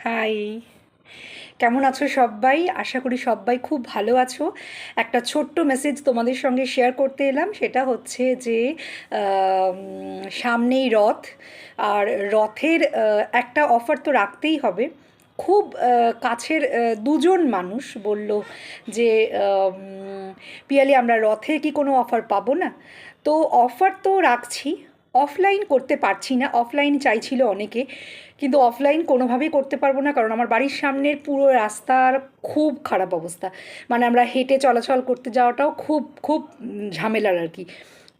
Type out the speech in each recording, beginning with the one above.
High, কেমন আছো সবাই? আশা করি সবাই খুব ভালো আছো। একটা ছোট্ট মেসেজ তোমাদের সঙ্গে শেয়ার করতে এলাম, সেটা হচ্ছে যে সামনেই রথ। আর রথের একটা অফার তো রাখতেই হবে। খুব কাছের দুজন মানুষ বলল যে পিয়ালি, আমরা রথে কি কোনো অফার পাবো না? তো অফার তো রাখছি, অফলাইন করতে পারছি না। অফলাইন চাইছিল অনেকে, কিন্তু অফলাইন কোনোভাবেই করতে পারবো না, কারণ আমার বাড়ির সামনের পুরো রাস্তার খুব খারাপ অবস্থা। মানে আমরা হেঁটে চলাচল করতে যাওয়াটাও খুব খুব ঝামেলার আর কি।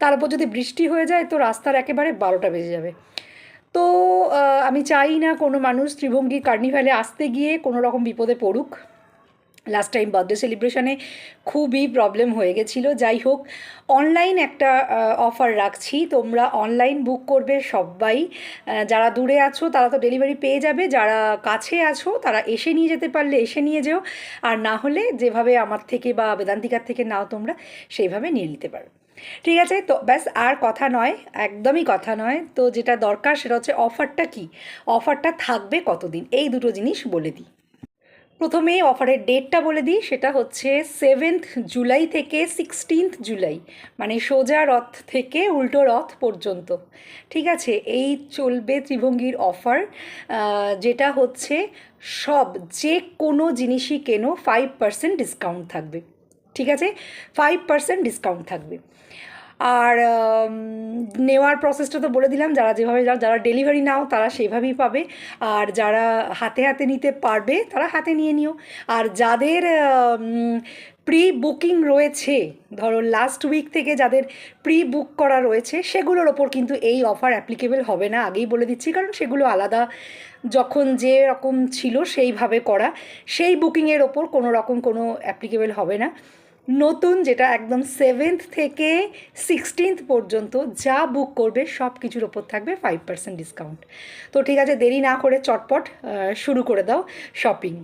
তার উপর যদি বৃষ্টি হয়ে যায় তো রাস্তার একেবারে 12টা বেজে যাবে। তো আমি চাই না কোনো মানুষ ত্রিভঙ্গী কার্নিভালে আসতে গিয়ে কোনো রকম বিপদে পড়ুক। লাস্ট টাইম বার্থডে সেলিব্রেশনে খুবই প্রবলেম হয়ে গেছিলো। যাই হোক, অনলাইন একটা অফার রাখছি, তোমরা অনলাইন বুক করবে সবাই। যারা দূরে আছো তারা তো ডেলিভারি পেয়ে যাবে, যারা কাছে আছো তারা এসে নিয়ে যেতে পারলে এসে নিয়ে যেও, আর না হলে যেভাবে আমার থেকে বা বেদান্তিকার থেকে নাও তোমরা সেইভাবে নিয়ে নিতে পারো। ঠিক আছে, তো ব্যাস, আর কথা নয়, একদমই কথা নয়। তো যেটা দরকার সেটা হচ্ছে অফারটা কি, অফারটা থাকবে কতদিন, এই দুটো জিনিস বলে দিই। প্রথমেই অফারের ডেটটা বলে দিই, সেটা হচ্ছে 7th জুলাই থেকে 16th জুলাই, মানে সোজা রথ থেকে উল্টো রথ পর্যন্ত। ঠিক আছে, এই চলবে ত্রিভঙ্গীর অফার, যেটা হচ্ছে সব যে কোনো জিনিসই কেনো 5% ডিসকাউন্ট থাকবে। ঠিক আছে, 5% ডিসকাউন্ট থাকবে। আর নেওয়ার প্রসেসটা তো বলে দিলাম, যারা যেভাবে যারা ডেলিভারি নাও তারা সেভাবেই পাবে, আর যারা হাতে হাতে নিতে পারবে তারা হাতে নিয়ে নিও। আর যাদের প্রি বুকিং রয়েছে, ধরো লাস্ট উইক থেকে যাদের প্রি বুক করা রয়েছে, সেগুলোর ওপর কিন্তু এই অফার অ্যাপ্লিকেবল হবে না, আগেই বলে দিচ্ছি, কারণ সেগুলো আলাদা, যখন যে রকম ছিল সেইভাবে করা, সেই বুকিংয়ের ওপর কোনো রকম কোনো অ্যাপ্লিকেবল হবে না। নতুন যেটা একদম 7th থেকে 16th পর্যন্ত যা বুক করবে সব কিছুর ওপর থাকবে 5% ডিসকাউন্ট। তো ঠিক আছে, দেরি না করে চটপট শুরু করে দাও শপিং।